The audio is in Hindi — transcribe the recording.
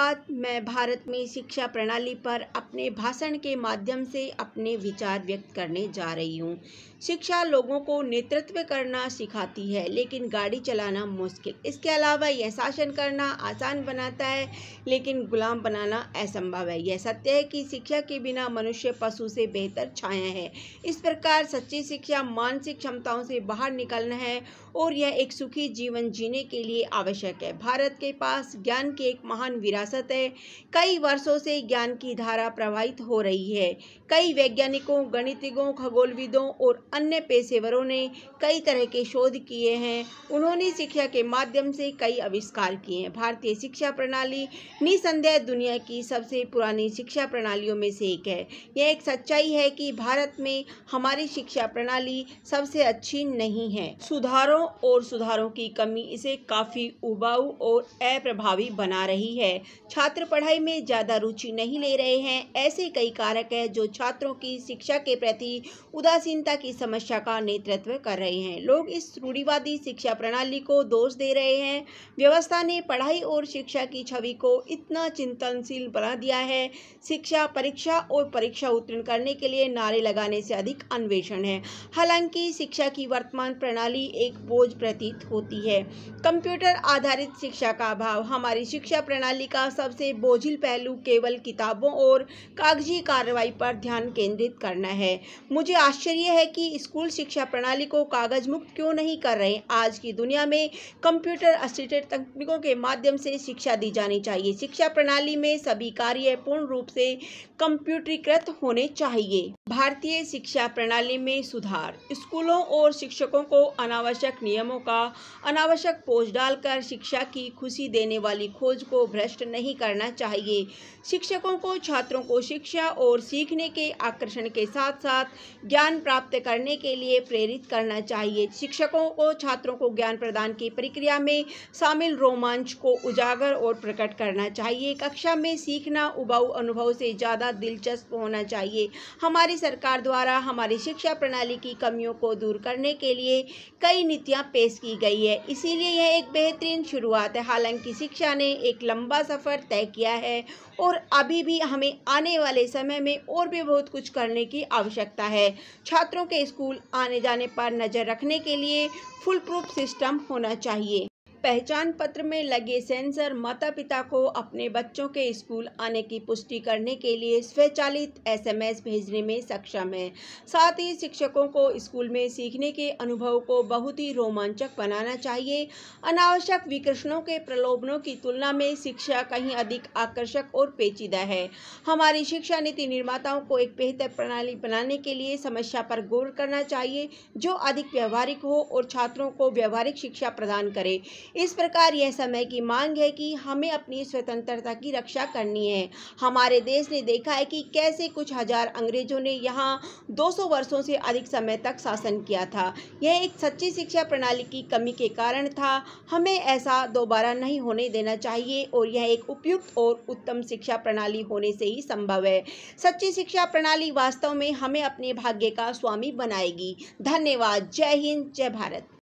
आज मैं भारत में शिक्षा प्रणाली पर अपने भाषण के माध्यम से अपने विचार व्यक्त करने जा रही हूँ। शिक्षा लोगों को नेतृत्व करना सिखाती है, लेकिन गाड़ी चलाना मुश्किल। इसके अलावा यह शासन करना आसान बनाता है, लेकिन गुलाम बनाना असंभव है। यह सत्य है कि शिक्षा के बिना मनुष्य पशु से बेहतर छाया है। इस प्रकार सच्ची शिक्षा मानसिक क्षमताओं से बाहर निकलना है और यह एक सुखी जीवन जीने के लिए आवश्यक है। भारत के पास ज्ञान की एक महान विरासत है। कई वर्षों से ज्ञान की धारा प्रवाहित हो रही है। कई वैज्ञानिकों, गणितज्ञों, खगोलविदों और अन्य पेशेवरों ने कई तरह के शोध किए हैं। उन्होंने शिक्षा के माध्यम से कई आविष्कार किए हैं। भारतीय शिक्षा प्रणाली निसंदेह दुनिया की सबसे पुरानी शिक्षा प्रणालियों में से एक है। यह एक सच्चाई है कि भारत में हमारी शिक्षा प्रणाली सबसे अच्छी नहीं है। सुधारों की कमी इसे काफ़ी उबाऊ और अप्रभावी बना रही है। छात्र पढ़ाई में ज़्यादा रुचि नहीं ले रहे हैं। ऐसे कई कारक हैं जो छात्रों की शिक्षा के प्रति उदासीनता की समस्या का नेतृत्व कर रहे हैं। लोग इस रूढ़िवादी शिक्षा प्रणाली को दोष दे रहे हैं। व्यवस्था ने पढ़ाई और शिक्षा की छवि को इतना चिंतनशील बना दिया है। शिक्षा परीक्षा और परीक्षा उत्तीर्ण करने के लिए नारे लगाने से अधिक अन्वेषण है। हालांकि शिक्षा की वर्तमान प्रणाली एक बोझ प्रतीत होती है। कंप्यूटर आधारित शिक्षा का अभाव। हमारी शिक्षा प्रणाली का सबसे बोझिल पहलू केवल किताबों और कागजी कार्रवाई पर ध्यान केंद्रित करना है। मुझे आश्चर्य है कि स्कूल शिक्षा प्रणाली को कागज मुक्त क्यों नहीं कर रहे। आज की दुनिया में कंप्यूटर असिस्टेड तकनीकों के माध्यम से शिक्षा दी जानी चाहिए। शिक्षा प्रणाली में सभी कार्य पूर्ण रूप से कंप्यूटरीकृत होने चाहिए। भारतीय शिक्षा प्रणाली में सुधार। स्कूलों और शिक्षकों को अनावश्यक नियमों का अनावश्यक बोझ डालकर शिक्षा की खुशी देने वाली खोज को भ्रष्ट नहीं करना चाहिए। शिक्षकों को छात्रों को शिक्षा और सीखने के आकर्षण के साथ साथ ज्ञान प्राप्त करने के लिए प्रेरित करना चाहिए। शिक्षकों को छात्रों को ज्ञान प्रदान की प्रक्रिया में शामिल रोमांच को उजागर और प्रकट करना चाहिए। कक्षा में सीखना उबाऊ अनुभव से ज़्यादा दिलचस्प होना चाहिए। हमारी सरकार द्वारा हमारी शिक्षा प्रणाली की कमियों को दूर करने के लिए कई नीतियां पेश की गई है, इसीलिए यह एक बेहतरीन शुरुआत है। हालांकि शिक्षा ने एक लंबा सफ़र तय किया है और अभी भी हमें आने वाले समय में और भी बहुत कुछ करने की आवश्यकता है। छात्रों के स्कूल आने जाने पर नज़र रखने के लिए फुल प्रूफ सिस्टम होना चाहिए। पहचान पत्र में लगे सेंसर माता पिता को अपने बच्चों के स्कूल आने की पुष्टि करने के लिए स्वचालित SMS भेजने में सक्षम है। साथ ही शिक्षकों को स्कूल में सीखने के अनुभव को बहुत ही रोमांचक बनाना चाहिए। अनावश्यक विकर्षणों के प्रलोभनों की तुलना में शिक्षा कहीं अधिक आकर्षक और पेचीदा है। हमारी शिक्षा नीति निर्माताओं को एक बेहतर प्रणाली बनाने के लिए समस्या पर गौर करना चाहिए जो अधिक व्यवहारिक हो और छात्रों को व्यवहारिक शिक्षा प्रदान करे। इस प्रकार यह समय की मांग है कि हमें अपनी स्वतंत्रता की रक्षा करनी है। हमारे देश ने देखा है कि कैसे कुछ हजार अंग्रेजों ने यहाँ 200 वर्षों से अधिक समय तक शासन किया था। यह एक सच्ची शिक्षा प्रणाली की कमी के कारण था। हमें ऐसा दोबारा नहीं होने देना चाहिए और यह एक उपयुक्त और उत्तम शिक्षा प्रणाली होने से ही संभव है। सच्ची शिक्षा प्रणाली वास्तव में हमें अपने भाग्य का स्वामी बनाएगी। धन्यवाद। जय हिंद, जय भारत।